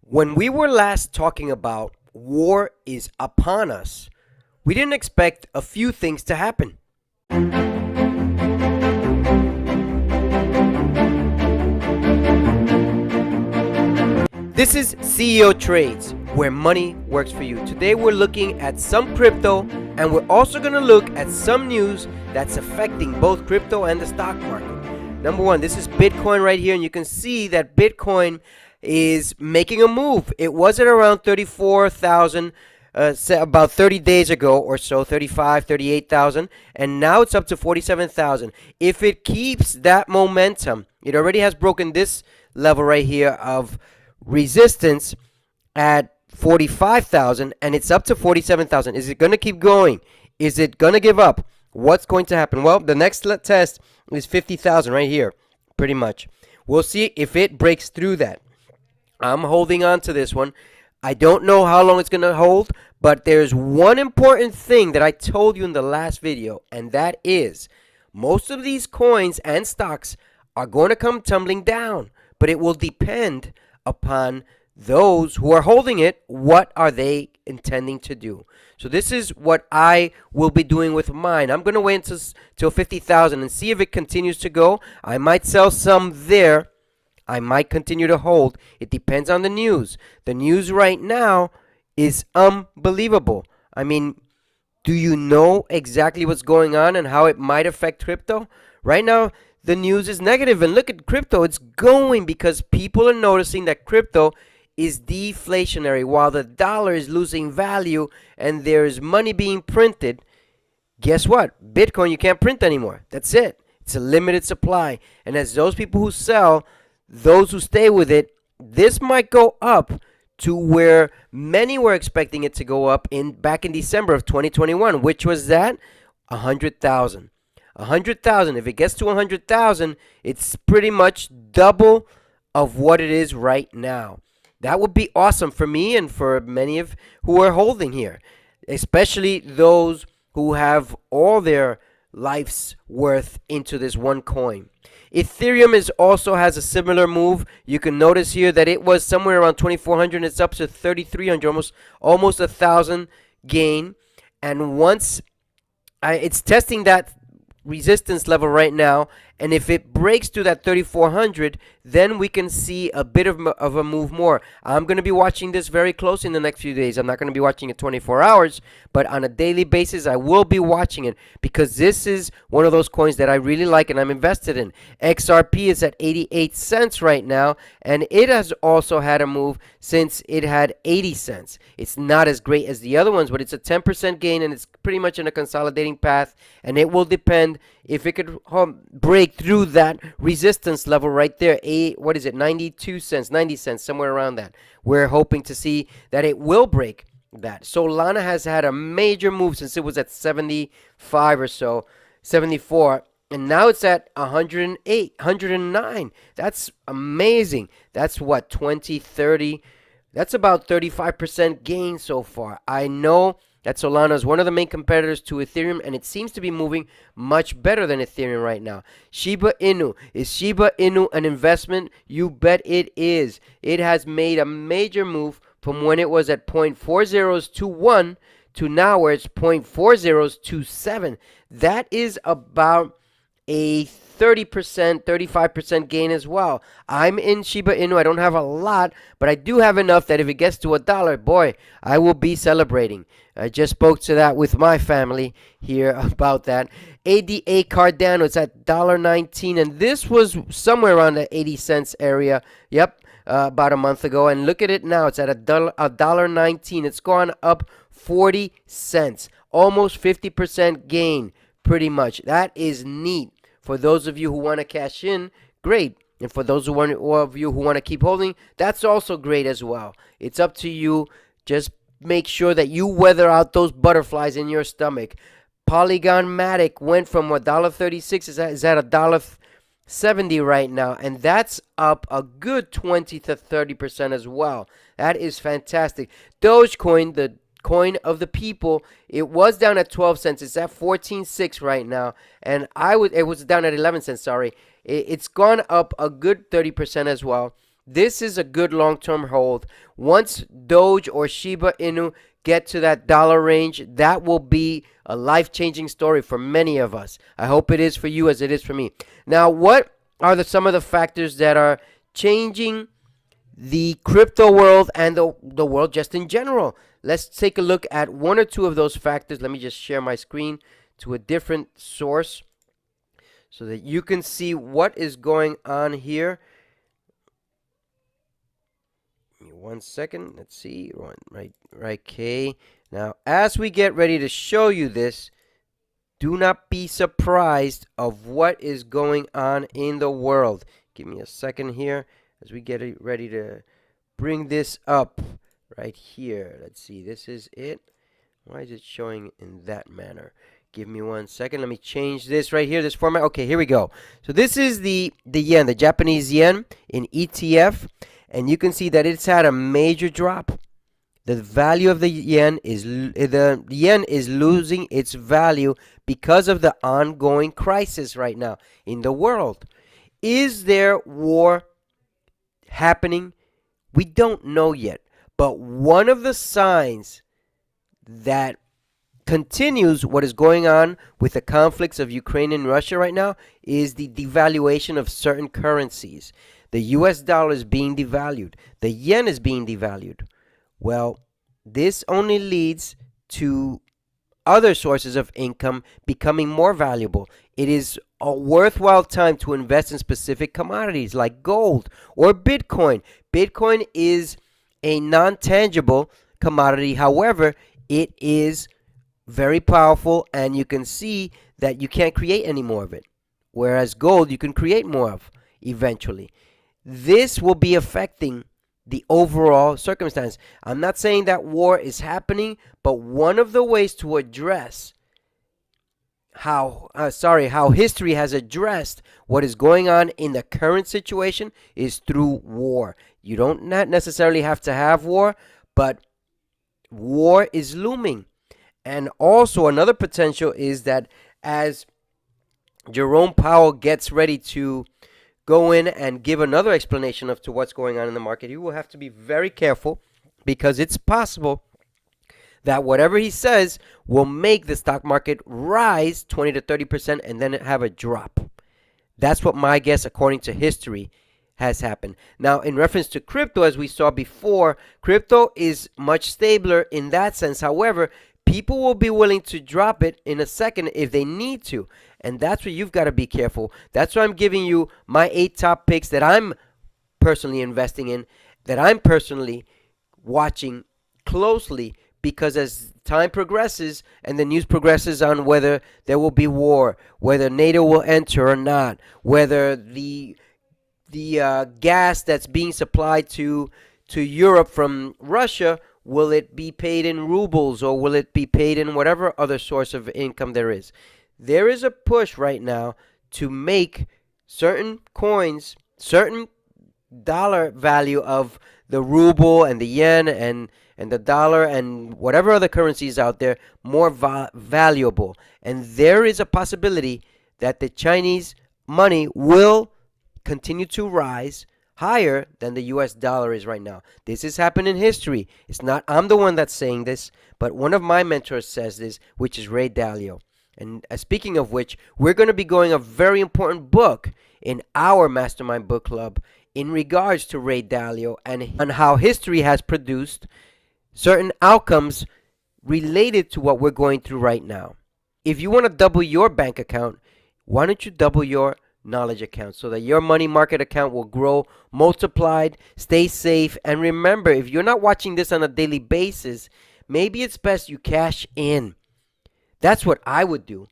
When we were last talking about war is upon us, we didn't expect a few things to happen. This is CeoTrades, where money works for you. Today we're looking at some crypto, and we're also going to look at some news that's affecting both crypto and the stock market. Number one, this is Bitcoin right here, and you can see that Bitcoin is making a move. It was at around 34,000 about 30 days ago or so, 35, 38,000, and now it's up to 47,000. If it keeps that momentum, it already has broken this level right here of resistance at 45,000, and it's up to 47,000. Is it going to keep going? Is it going to give up? What's going to happen? Well, the next test is 50,000 right here, pretty much. We'll see if it breaks through that. I'm holding on to this one. I don't know how long it's going to hold, but there's one important thing that I told you in the last video, and that is most of these coins and stocks are going to come tumbling down, but it will depend upon those who are holding it. What are they intending to do? So this is what I will be doing with mine. I'm going to wait until 50,000 and see if it continues to go. I might sell some there. I might continue to hold. It depends on the news. The news right now is unbelievable. I mean, do you know exactly what's going on and how it might affect crypto? Right now, the news is negative, and look at crypto. It's going because people are noticing that crypto is deflationary. While the dollar is losing value and there's money being printed, guess what? Bitcoin you can't print anymore. That's it. It's a limited supply. And as those people who sell, those who stay with it, this might go up to where many were expecting it to go up back in December of 2021, which was that 100,000. 100,000. If it gets to 100,000, it's pretty much double of what it is right now. That would be awesome for me and for many of who are holding here, especially those who have all their life's worth into this one coin. Ethereum also has a similar move. You can notice here that it was somewhere around 2,400. It's up to 3,300, almost 1,000 gain. And once it's testing that resistance level right now, and if it breaks through that 3,400, then we can see a bit of a move more. I'm going to be watching this very close in the next few days. I'm not going to be watching it 24 hours, but on a daily basis, I will be watching it because this is one of those coins that I really like and I'm invested in. XRP is at 88 cents right now, and it has also had a move since it had 80 cents. It's not as great as the other ones, but it's a 10% gain, and it's pretty much in a consolidating path, and it will depend if it could break through that resistance level right there. What is it, 92 cents, 90 cents, somewhere around that. We're hoping to see that it will break that. Solana has had a major move since it was at 75 or so, 74, and now it's at 108, 109. That's amazing. That's what, 20, 30? That's about 35% gain so far. I know that Solana is one of the main competitors to Ethereum, and it seems to be moving much better than Ethereum right now. Shiba Inu. Is Shiba Inu an investment? You bet it is. It has made a major move from when it was at 0.4021 to now where it's 0.4027. That is about a 30%, 35% gain as well. I'm in Shiba Inu. I don't have a lot, but I do have enough that if it gets to $1, boy, I will be celebrating. I just spoke to that with my family here about that. ADA Cardano, it's at $1.19, and this was somewhere around the 80 cents area. Yep, about a month ago. And look at it now. It's at $1.19. It's gone up 40 cents, almost 50% gain, pretty much. That is neat. For those of you who want to cash in, great. And for those of you who want to keep holding, that's also great as well. It's up to you. Just make sure that you weather out those butterflies in your stomach. Polygon Matic went from $1.36 is at $1.70 right now, and that's up a good 20 to 30% as well. That is fantastic. Dogecoin, the coin of the people, it was down at 12 cents. It's at 14.6 right now, and it was down at 11 cents. Sorry, it's gone up a good 30% as well. This is a good long-term hold. Once Doge or Shiba Inu get to that dollar range, that will be a life-changing story for many of us. I hope it is for you as it is for me. Now, what are some of the factors that are changing the crypto world and the world just in general? Let's take a look at one or two of those factors. Let me just share my screen to a different source so that you can see what is going on here. Give me 1 second. Let's see. Right. Okay. Now, as we get ready to show you this, do not be surprised of what is going on in the world. Give me a second here as we get ready to bring this up right here. Let's see. This is it. Why is it showing in that manner? Give me 1 second. Let me change this right here, this format. Okay, here we go. So this is the yen, the Japanese yen in ETF. And you can see that it's had a major drop. The value of the yen is losing its value because of the ongoing crisis right now in the world. Is there war happening? We don't know yet. But one of the signs that continues what is going on with the conflicts of Ukraine and Russia right now is the devaluation of certain currencies. The US dollar is being devalued. The yen is being devalued. Well, this only leads to other sources of income becoming more valuable. It is a worthwhile time to invest in specific commodities like gold or Bitcoin. Bitcoin is a non-tangible commodity. However, it is very powerful, and you can see that you can't create any more of it. Whereas gold, you can create more of eventually. This will be affecting the overall circumstance. I'm not saying that war is happening, but one of the ways to address how history has addressed what is going on in the current situation is through war. You don't not necessarily have to have war, but war is looming. And also another potential is that as Jerome Powell gets ready to go in and give another explanation of to what's going on in the market, you will have to be very careful, because it's possible that whatever he says will make the stock market rise 20 to 30% and then have a drop. That's what my guess, according to history, has happened. Now, in reference to crypto, as we saw before, crypto is much stabler in that sense. However, people will be willing to drop it in a second if they need to. And that's where you've got to be careful. That's why I'm giving you my 8 top picks that I'm personally investing in, that I'm personally watching closely, because as time progresses and the news progresses on whether there will be war, whether NATO will enter or not, whether the gas that's being supplied to Europe from Russia, will it be paid in rubles or will it be paid in whatever other source of income there is? There is a push right now to make certain coins, certain dollar value of the ruble and the yen and the dollar and whatever other currencies out there more valuable. And there is a possibility that the Chinese money will continue to rise higher than the US dollar is right now. This has happened in history. It's not I'm the one that's saying this, but one of my mentors says this, which is Ray Dalio. And speaking of which, we're going to be going a very important book in our Mastermind Book Club in regards to Ray Dalio and on how history has produced certain outcomes related to what we're going through right now. If you want to double your bank account, why don't you double your knowledge account so that your money market account will grow multiplied, stay safe. And remember, if you're not watching this on a daily basis, maybe it's best you cash in. That's what I would do.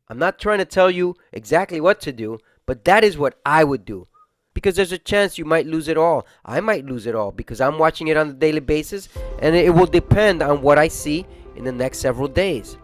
I'm not trying to tell you exactly what to do, but that is what I would do. Because there's a chance you might lose it all. I might lose it all because I'm watching it on a daily basis, and it will depend on what I see in the next several days.